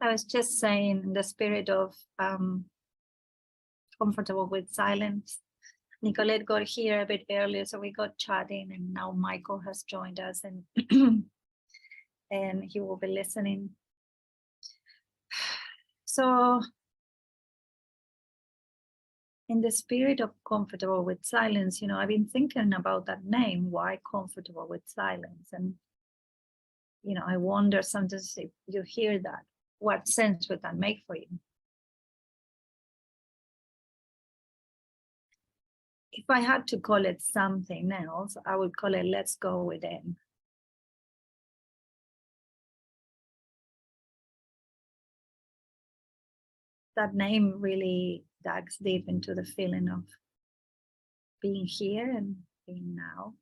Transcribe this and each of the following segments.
I was just saying in the spirit of comfortable with silence. Nicolette got here a bit earlier, so we got chatting, and now Michael has joined us, and and he will be listening. So, in the spirit of comfortable with silence, I've been thinking about that name. Why comfortable with silence? And I wonder sometimes if you hear that, what sense would that make for you? If I had to call it something else, I would call it "Let's Go Within." That name really digs deep into the feeling of being here and being now.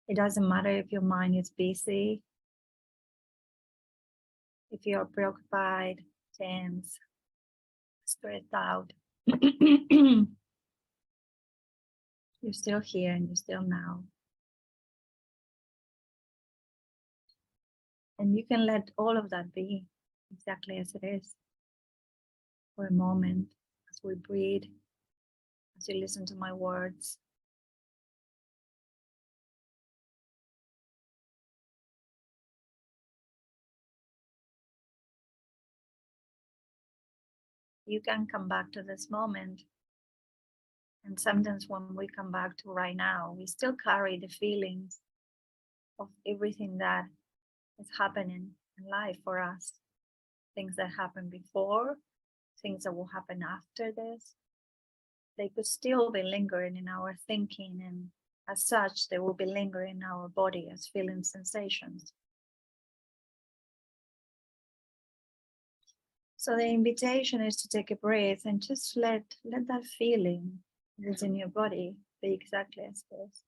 It doesn't matter if your mind is busy, if you're preoccupied, tense, stressed out. You're still here and you're still now. And you can let all of that be exactly as it is for a moment, as we breathe, as you listen to my words. You can come back to this moment. And sometimes when we come back to right now, we still carry the feelings of everything that is happening in life for us. Things that happened before, things that will happen after this. They could still be lingering in our thinking, and as such, they will be lingering in our body as feeling sensations. So the invitation is to take a breath and just let that feeling that's in your body be exactly as it is.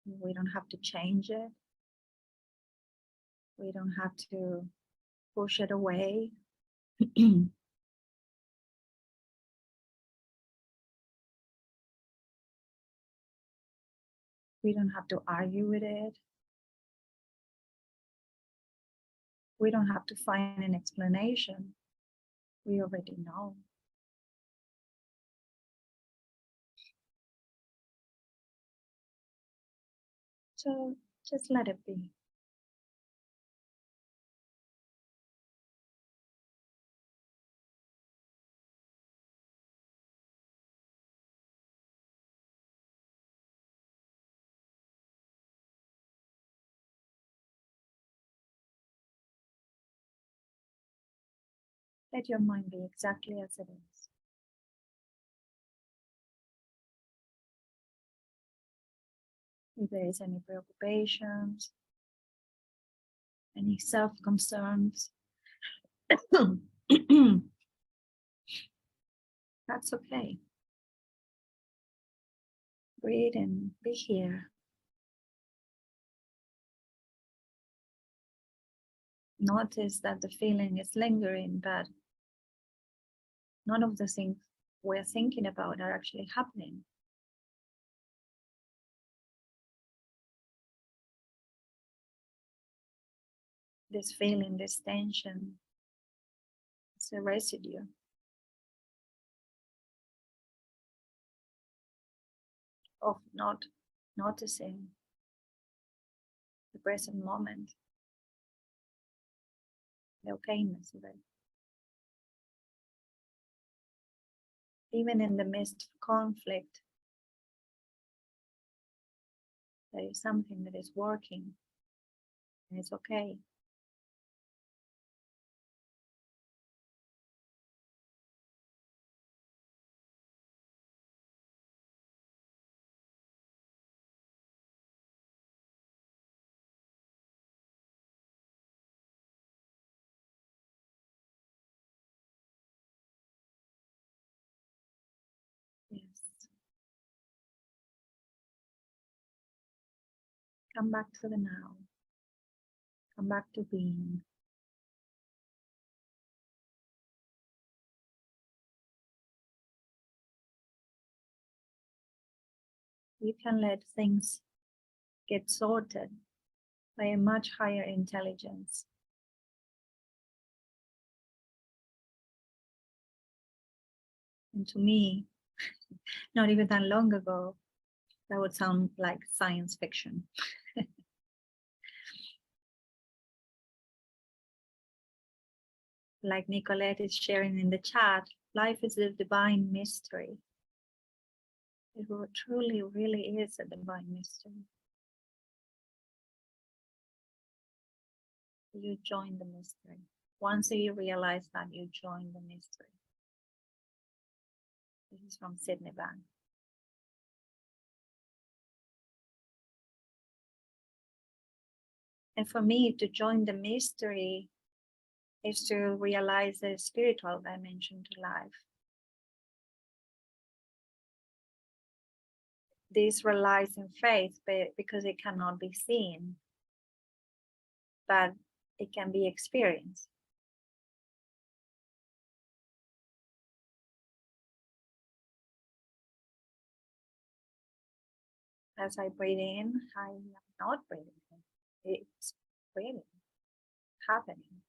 We don't have to change it. We don't have to push it away. We don't have to argue with it. We don't have to find an explanation. We already know. So just let it be. Let your mind be exactly as it is. If there is any preoccupations, any self-concerns, that's okay. Breathe and be here. Notice that the feeling is lingering, but none of the things we're thinking about are actually happening. This feeling, this tension, it's a residue of not noticing the present moment, the okayness of it. Even in the midst of conflict, there is something that is working, and it's okay. Yes. Come back to the now. Come back to being. you can let things get sorted by a much higher intelligence. And to me, not even that long ago, that would sound like science fiction. Like Nicolette is sharing in the chat, life is a divine mystery. It truly, really is a divine mystery. You join the mystery. Once you realize that, you join the mystery. This is from Sydney Bank. And for me, to join the mystery is to realize the spiritual dimension to life. This relies in faith because it cannot be seen, but it can be experienced. As I breathe in, I am not breathing in. It's breathing, happening.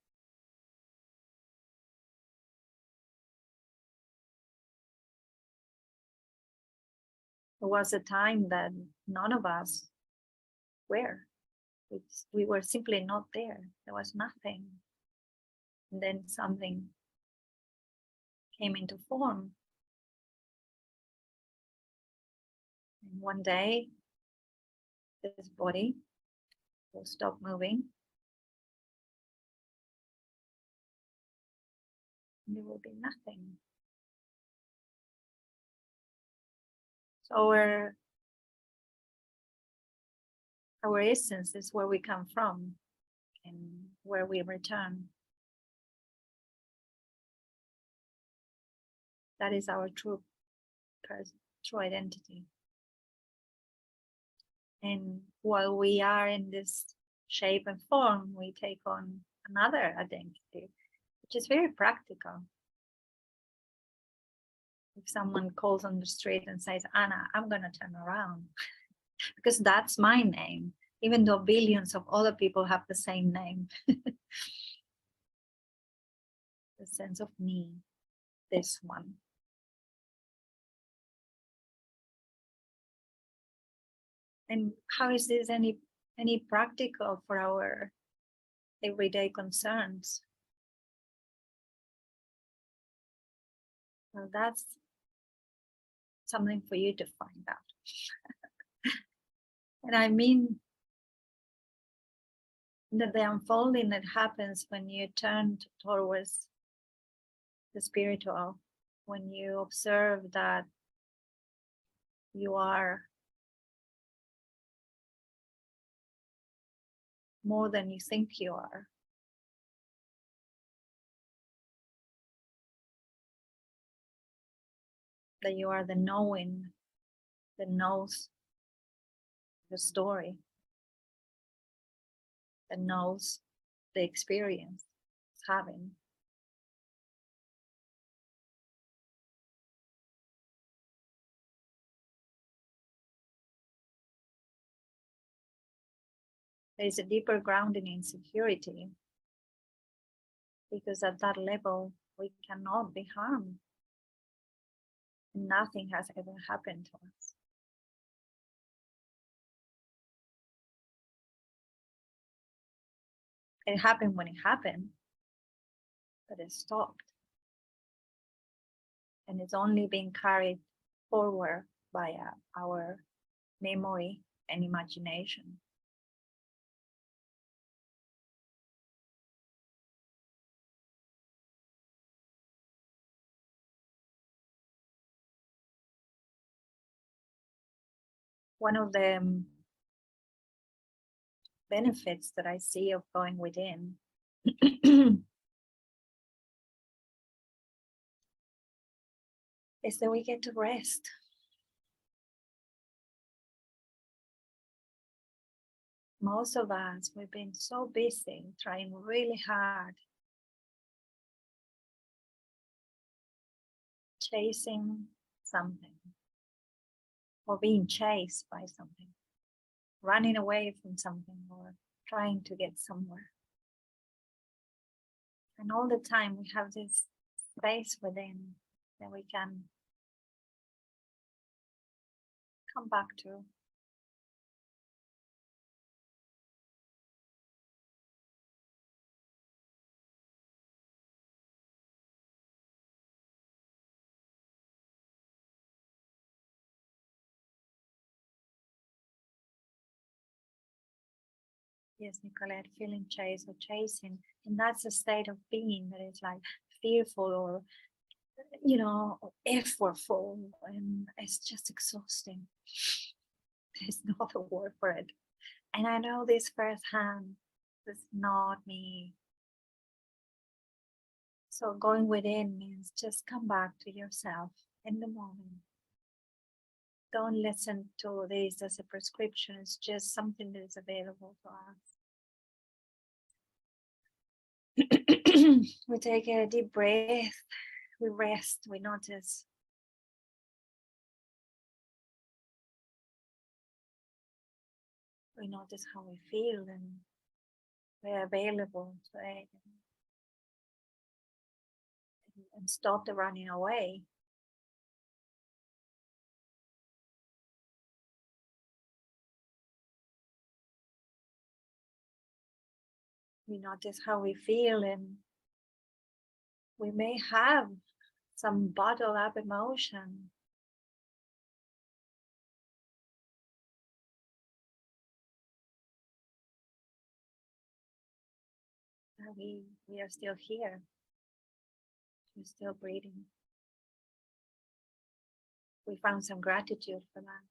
There was a time that none of us were. We were simply not there. There was nothing. And then something came into form. And one day, this body will stop moving. And there will be nothing. So our essence is where we come from and where we return. That is our true identity. And while we are in this shape and form, we take on another identity, which is very practical. If someone calls on the street and says, Anna, I'm going to turn around, because that's my name, even though billions of other people have the same name. The sense of me, this one. And how is this any practical for our everyday concerns? Well, that's something for you to find out. And I mean that the unfolding that happens when you turn towards the spiritual, when you observe that you are more than you think you are. That you are the knowing that knows the story, that knows the experience it's having. There is a deeper grounding in security, because at that level we cannot be harmed. Nothing has ever happened to us. It happened when it happened, but it stopped. And it's only being carried forward by our memory and imagination. One of the benefits that I see of going within is that we get to rest. Most of us, we've been so busy trying really hard, chasing something, or being chased by something, running away from something, or trying to get somewhere. And all the time we have this space within that we can come back to. Yes, Nicolette, feeling chased or chasing. And that's a state of being that is like fearful or, effortful. And it's just exhausting. There's no other word for it. And I know this firsthand. It's not me. So going within means just come back to yourself in the moment. Don't listen to this as a prescription. It's just something that is available to us. We take a deep breath. We rest. We notice. We notice how we feel, and we're available to it, and stop the running away. We notice how we feel, and we may have some bottled up emotion. We are still here. We're still breathing. We found some gratitude for that.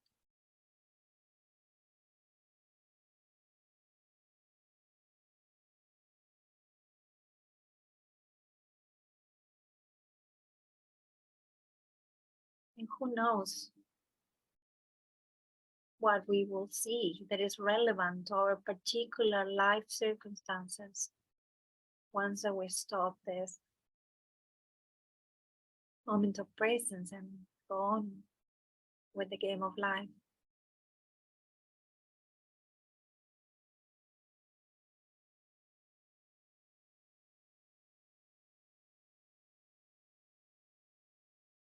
And who knows what we will see that is relevant to our particular life circumstances once that we stop this moment of presence and go on with the game of life.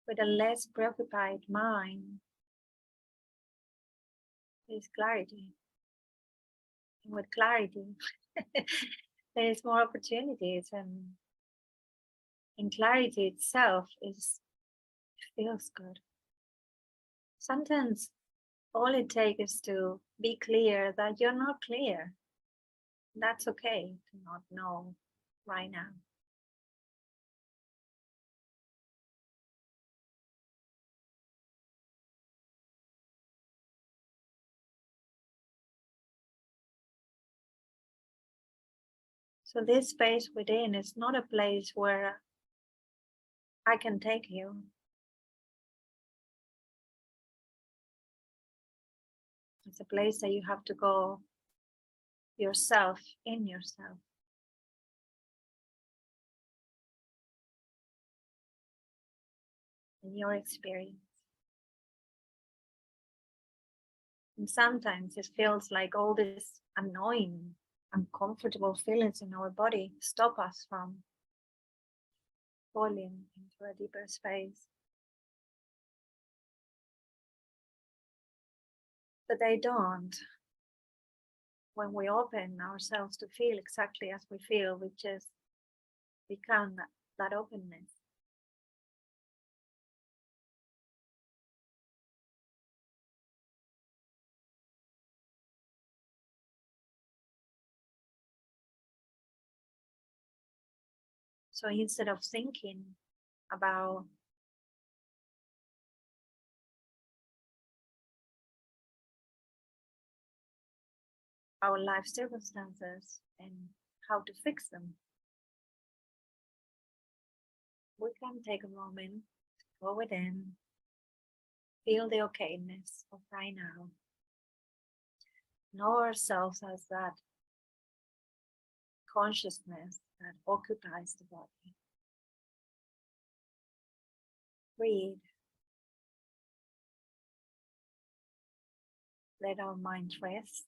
With a less preoccupied mind, there is clarity. And with clarity, there is more opportunities, and clarity itself feels good. Sometimes all it takes is to be clear that you're not clear. That's okay to not know right now. So this space within is not a place where I can take you. It's a place that you have to go yourself, in yourself. In your experience. And sometimes it feels like all this annoying, uncomfortable feelings in our body stop us from falling into a deeper space. But they don't. When we open ourselves to feel exactly as we feel, we just become that openness. So instead of thinking about our life circumstances and how to fix them, we can take a moment, go within, feel the okayness of right now. Know ourselves as that consciousness that occupies the body. Breathe. let our mind rest.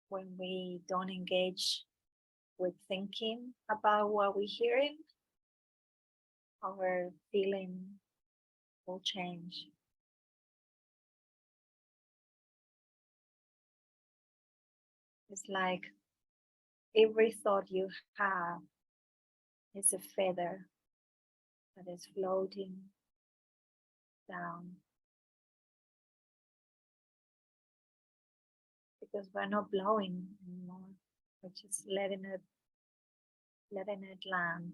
When we don't engage with thinking about what we're hearing, our feeling will change. It's like every thought you have is a feather that is floating down, because we're not blowing anymore. We're just letting it land.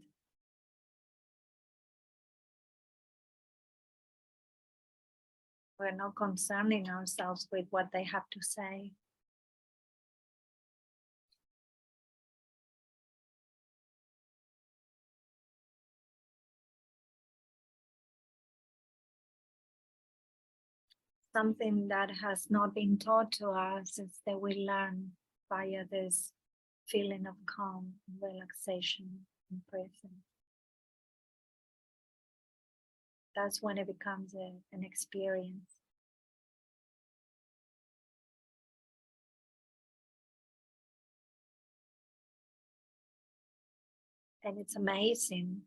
We're not concerning ourselves with what they have to say. Something that has not been taught to us is that we learn via this feeling of calm, relaxation, and presence. That's when it becomes an experience. And it's amazing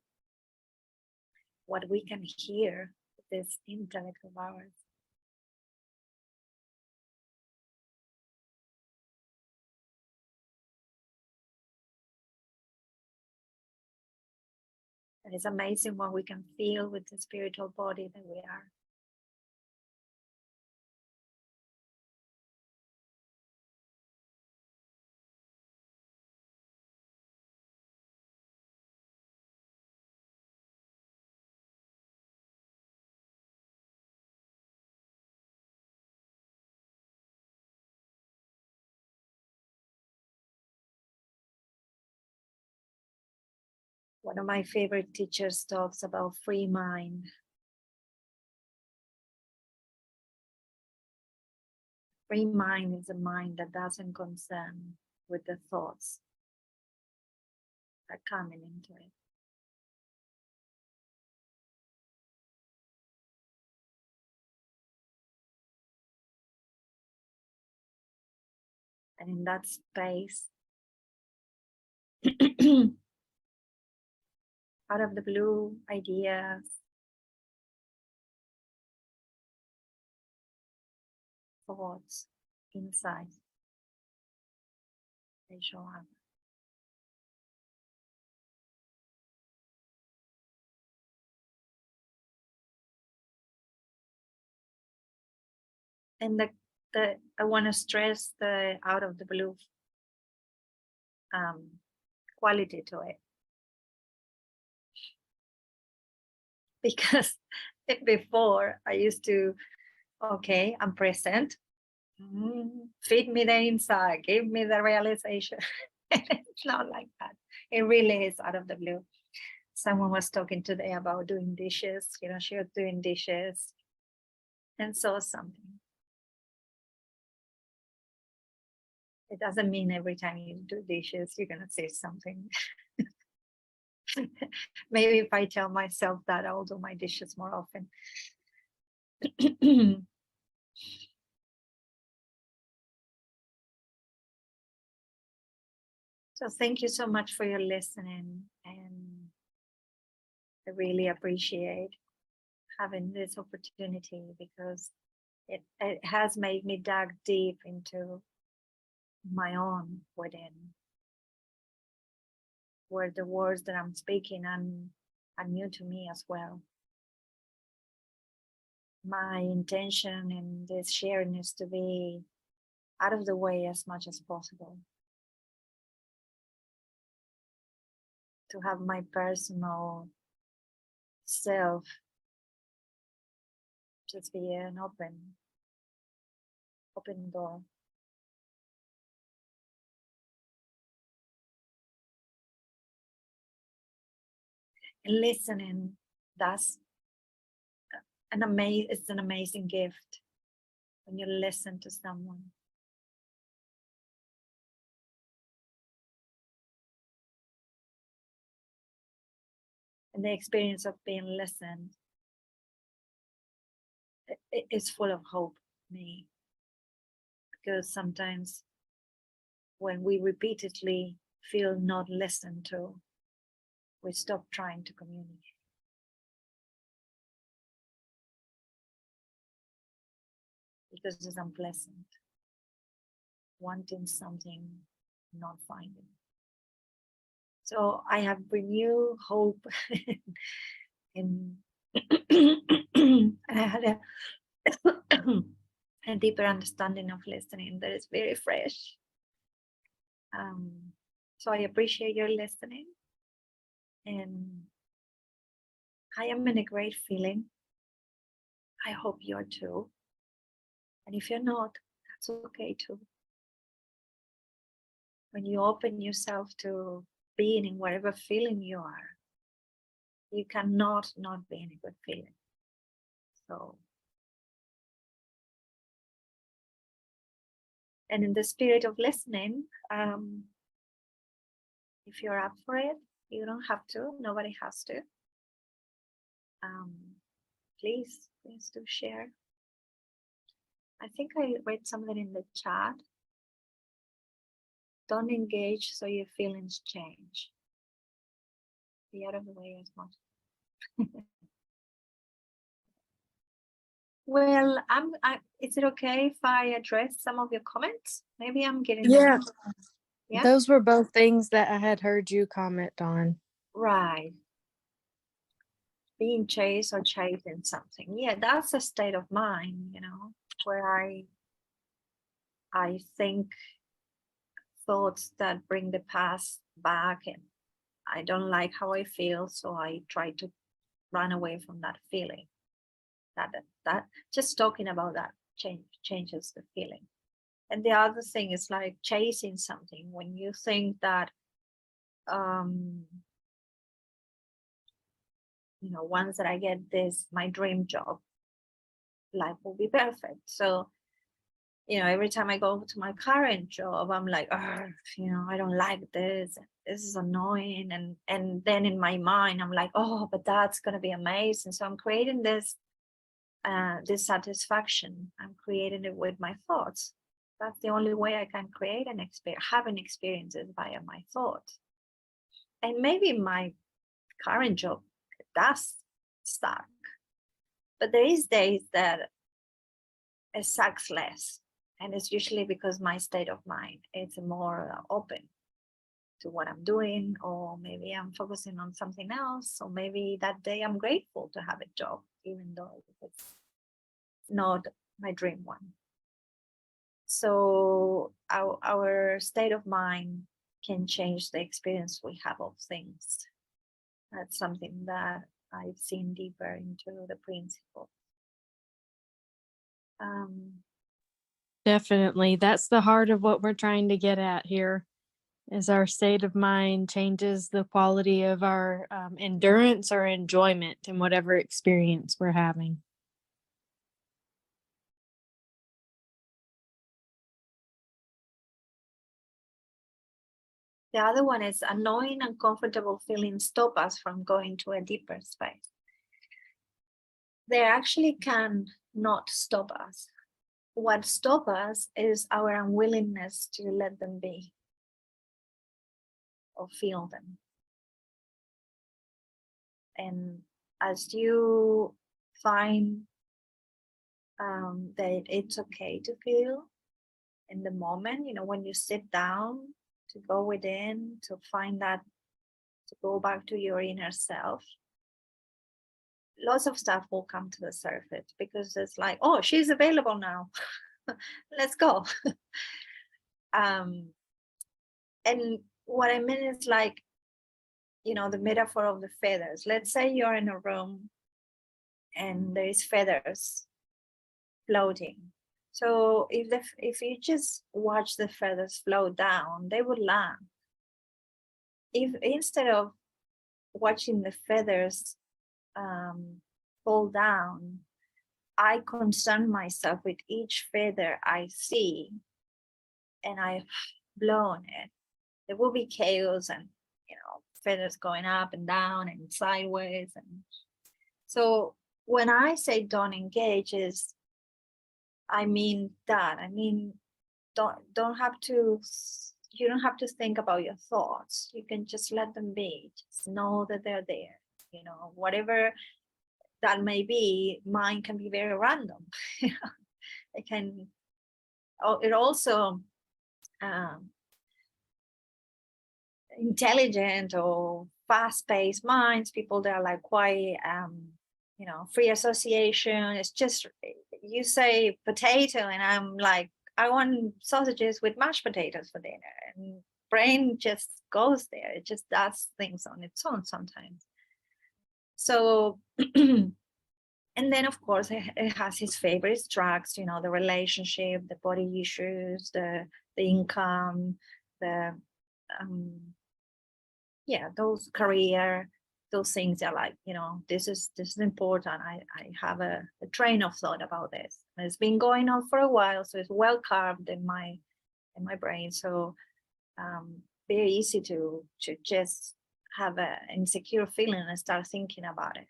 what we can hear with this intellect of ours. And it's amazing what we can feel with the spiritual body that we are. One of my favorite teachers talks about free mind. Free mind is a mind that doesn't concern with the thoughts that are coming into it. And in that space, out of the blue, ideas, thoughts, insights, they show up. And I want to stress the out of the blue quality to it, because before I used to, okay, I'm present, feed me the insight, give me the realization. It's not like that. It really is out of the blue. Someone was talking today about doing dishes. She was doing dishes and saw something. It doesn't mean every time you do dishes, you're going to say something. Maybe if I tell myself that, I'll do my dishes more often. So thank you so much for your listening, and I really appreciate having this opportunity, because it has made me dive deep into my own within, where the words that I'm speaking are new to me as well. My intention in this sharing is to be out of the way as much as possible, to have my personal self just be an open door. And listening, that's it's an amazing gift when you listen to someone. And the experience of being listened it's full of hope, me, because sometimes when we repeatedly feel not listened to, we stop trying to communicate. Because it's unpleasant, wanting something, not finding. So I have renewed hope and I had a deeper understanding of listening that is very fresh. So I appreciate your listening, and I am in a great feeling. I hope you're too. And if you're not, that's okay too. When you open yourself to being in whatever feeling you are, you cannot not be in a good feeling. So, and in the spirit of listening, if you're up for it, you don't have to, nobody has to. Please do share. I think I read something in the chat. Don't engage so your feelings change. Be out of the way as much. Well, is it okay if I address some of your comments? Maybe I'm getting Yeah, yeah. those were both things that I had heard you comment on. Right. Being chased or chasing something. Yeah, that's a state of mind, where I think thoughts that bring the past back, and I don't like how I feel, so I try to run away from that feeling. That just talking about that changes the feeling. And the other thing is like chasing something. When you think that once that I get this, my dream job, life will be perfect. So every time I go to my current job, I'm like, I don't like this. This is annoying. And then in my mind, I'm like, oh, but that's going to be amazing. So I'm creating this dissatisfaction. I'm creating it with my thoughts. That's the only way I can create an experience, having experiences via my thoughts. And maybe my current job does suck, but there is days that it sucks less. And it's usually because my state of mind is more open to what I'm doing, or maybe I'm focusing on something else, or maybe that day I'm grateful to have a job, even though it's not my dream one. So our state of mind can change the experience we have of things. That's something that I've seen deeper into the principle. Definitely. That's the heart of what we're trying to get at here, is our state of mind changes the quality of our endurance or enjoyment in whatever experience we're having. The other one is annoying, uncomfortable feelings stop us from going to a deeper space. They actually can not stop us. What stops us is our unwillingness to let them be or feel them. And as you find that it's okay to feel in the moment, when you sit down to go within, to find that, to go back to your inner self, lots of stuff will come to the surface, because it's like, oh, she's available now. Let's go. And what I mean is like, the metaphor of the feathers. Let's say you're in a room and there is feathers floating. So if you just watch the feathers float down, they would land. If instead of watching the feathers fall down, I concern myself with each feather I see, and I've blown it, there will be chaos and feathers going up and down and sideways. And so when I say don't engage, is I mean that. I mean, don't have to. You don't have to think about your thoughts. You can just let them be. Just know that they're there. You know, whatever that may be, mine can be very random. It can. Oh, it also intelligent or fast-paced minds. People that are like quite free association. It's just you say potato, and I'm like, I want sausages with mashed potatoes for dinner, and brain just goes there. It just does things on its own sometimes. So and then of course it has his favorite tracks, you know, the relationship, the body issues, the income, the those career, those things are like, you know, this is important. I have a train of thought about this. And it's been going on for a while, so it's well carved in my brain. So very easy to just have an insecure feeling and start thinking about it.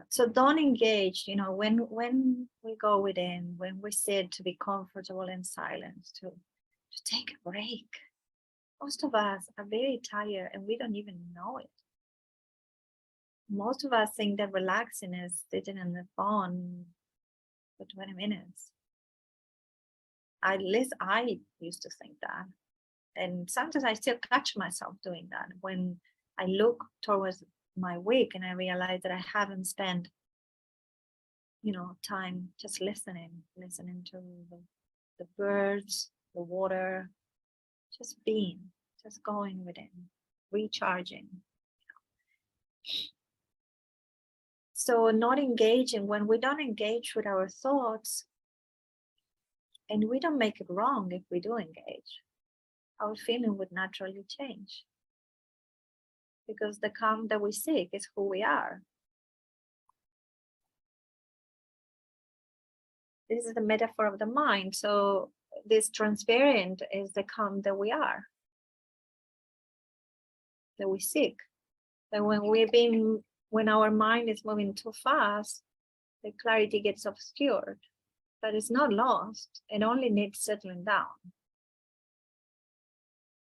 So don't engage, you know, when we go within, when we sit to be comfortable in silence, to take a break. Most of us are very tired and we don't even know it. Most of us think that relaxing is sitting on the phone for 20 minutes. At least I used to think that. And sometimes I still catch myself doing that when I look towards my week and I realize that I haven't spent, you know, time just listening to the birds, the water, just being, just going within, recharging. So not engaging, when we don't engage with our thoughts, and we don't make it wrong if we do engage, our feeling would naturally change. Because the calm that we seek is who we are. This is the metaphor of the mind. So this transparent is the calm that we are, that we seek. That when our mind is moving too fast, the clarity gets obscured, but it's not lost. It only needs settling down.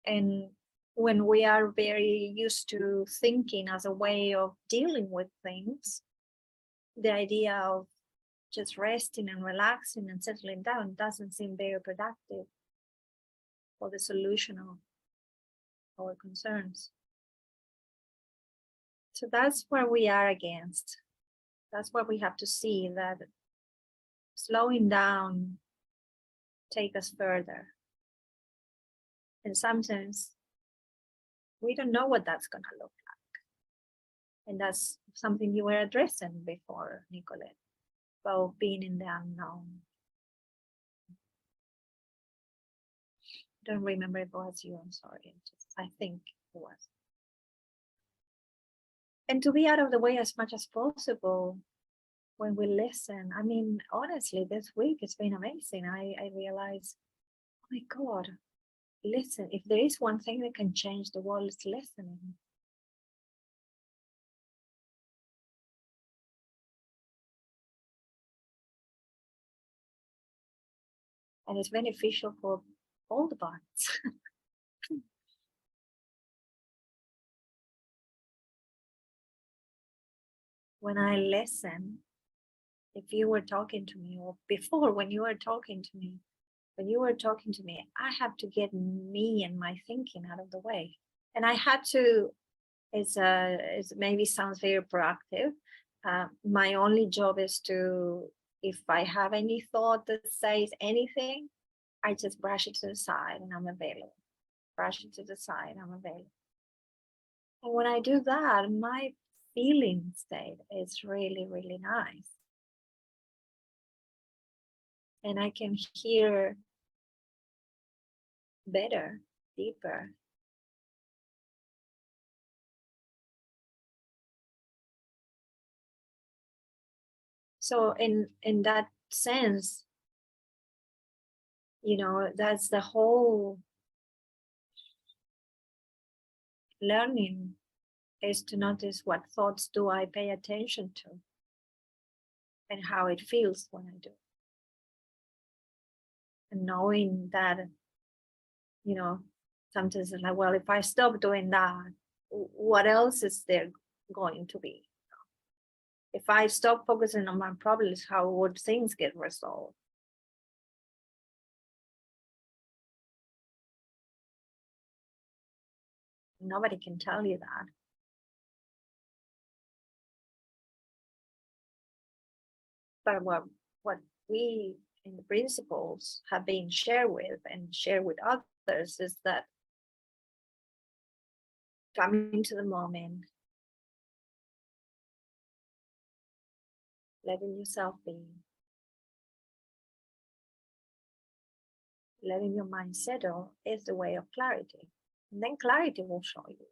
And when we are very used to thinking as a way of dealing with things, the idea of just resting and relaxing and settling down doesn't seem very productive for the solution of our concerns. So that's where we are against. That's what we have to see, that slowing down takes us further. And sometimes we don't know what that's going to look like. And that's something you were addressing before, Nicolette, about being in the unknown. I don't remember if it was you, I'm sorry. I think it was. And to be out of the way as much as possible when we listen. I mean, honestly, this week it's been amazing. I realized, oh my God, listen, if there is one thing that can change the world, it's listening. And it's beneficial for all the parts. When I listen, if you were talking to me, or before when you were talking to me, I have to get me and my thinking out of the way. And I had to, it maybe sounds very proactive. My only job is to, if I have any thought that says anything, I just brush it to the side and I'm available. Brush it to the side, I'm available. And when I do that, my feeling state is really, really nice. And I can hear better, deeper. So in that sense, you know, that's the whole learning, is to notice what thoughts do I pay attention to. and how it feels when I do. And knowing that, sometimes it's like, well, if I stop doing that, what else is there going to be? If I stop focusing on my problems, how would things get resolved? Nobody can tell you that. But what we in the principles have been shared with and share with others is that coming to the moment, letting yourself be, letting your mind settle is the way of clarity. And then clarity will show you.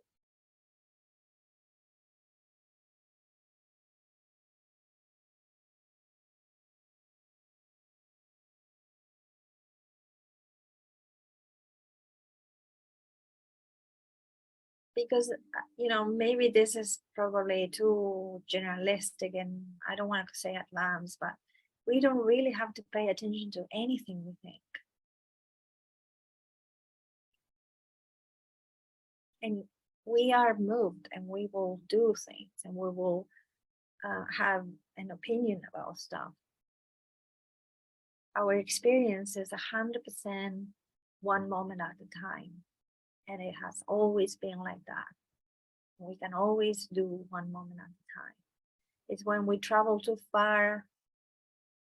Because, maybe this is probably too generalistic and I don't want to say advanced, but we don't really have to pay attention to anything we think. And we are moved and we will do things and we will have an opinion about stuff. Our experience is 100% one moment at a time. And it has always been like that. We can always do one moment at a time. It's when we travel too far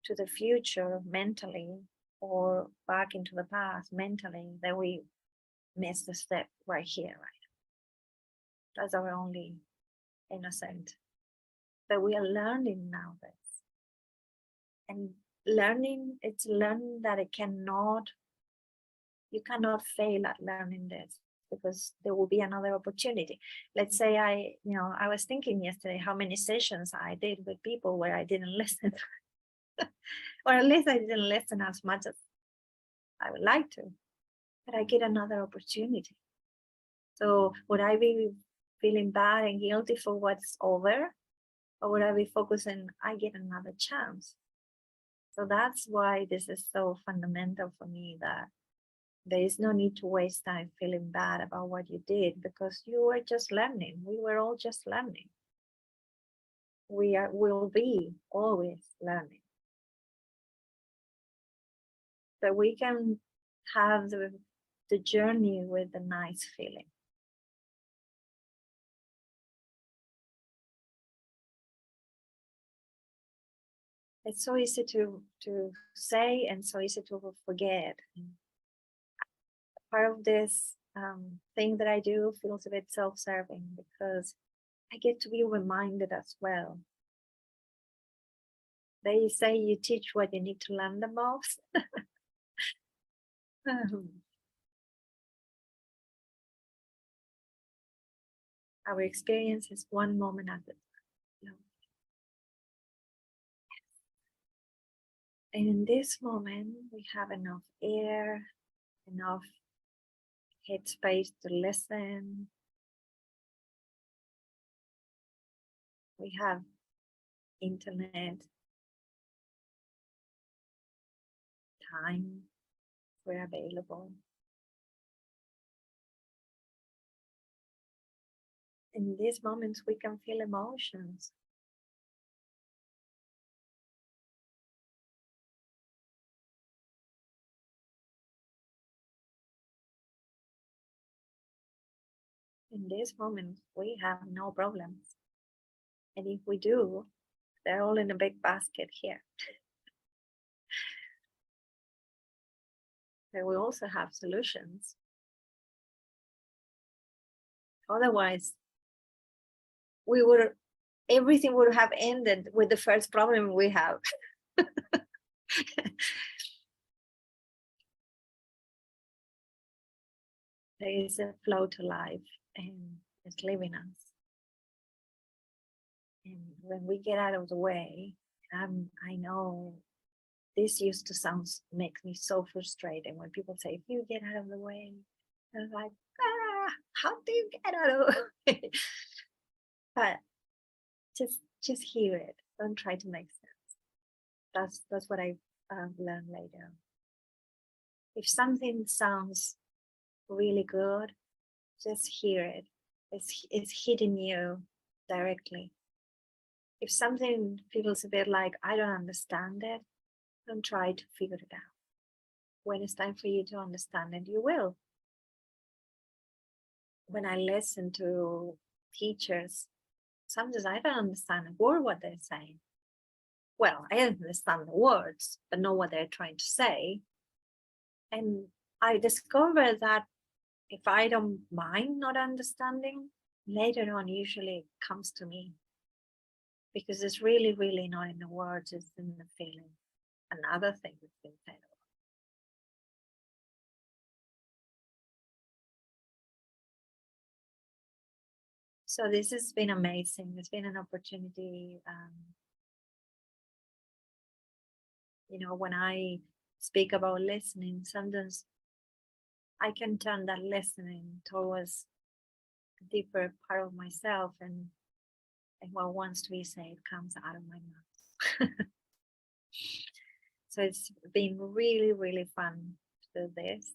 to the future mentally or back into the past mentally that we miss the step right here, right? That's our only innocent. But we are learning now this. And it's learning that you cannot fail at learning this because there will be another opportunity. Let's say I was thinking yesterday how many sessions I did with people where I didn't listen, or at least I didn't listen as much as I would like to, but I get another opportunity. So would I be feeling bad and guilty for what's over? Or would I be focusing, I get another chance? So that's why this is so fundamental for me, that there is no need to waste time feeling bad about what you did because you were just learning. We were all just learning. Will be always learning. But we can have the journey with a nice feeling. It's so easy to say and so easy to forget. Part of this thing that I do feels a bit self-serving because I get to be reminded as well. They say you teach what you need to learn the most. Our experience is one moment at a time. And in this moment, we have enough air, enough headspace to listen. We have internet, time, we're available. In these moments, we can feel emotions. In these moments, we have no problems. And if we do, they're all in a big basket here. But we also have solutions. Otherwise, everything would have ended with the first problem we have. There is a flow to life and it's living us. And when we get out of the way, I know this used to makes me so frustrated when people say, if you get out of the way, I'm like, how do you get out of the way? But just hear it. Don't try to make sense. That's what I learned later. If something sounds really good, just hear it. It's hitting you directly. If something feels a bit like I don't understand it, don't try to figure it out. When it's time for you to understand it, you will. When I listen to teachers, sometimes I don't understand a word what they're saying. Well, I understand the words, but not what they're trying to say. And I discovered that if I don't mind not understanding, later on usually it comes to me. Because it's really, really not in the words, it's in the feeling. Another thing that's been said. So this has been amazing. It's been an opportunity. When I speak about listening, sometimes I can turn that listening towards a deeper part of myself, and what wants to be said comes out of my mouth. So it's been really, really fun to do this.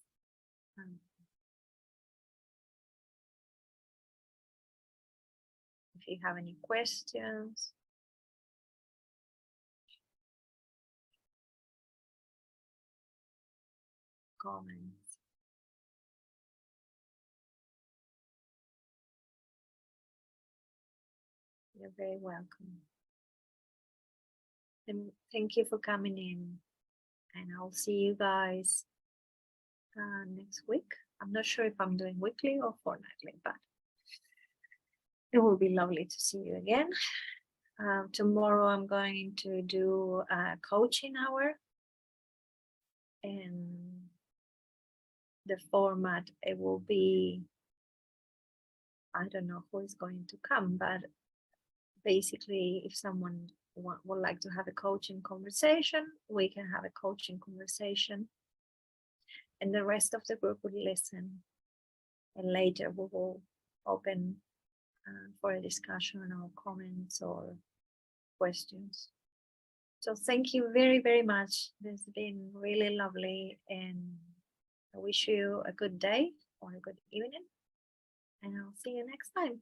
If you have any questions, comments, you're very welcome. And thank you for coming in. And I'll see you guys next week. I'm not sure if I'm doing weekly or fortnightly, but it will be lovely to see you again. Tomorrow I'm going to do a coaching hour, and the format, it will be, I don't know who is going to come, but basically if someone would like to have a coaching conversation, we can have a coaching conversation, and the rest of the group will listen, and later we will open for a discussion or comments or questions. So thank you very, very much. This has been really lovely, and I wish you a good day or a good evening, and I'll see you next time.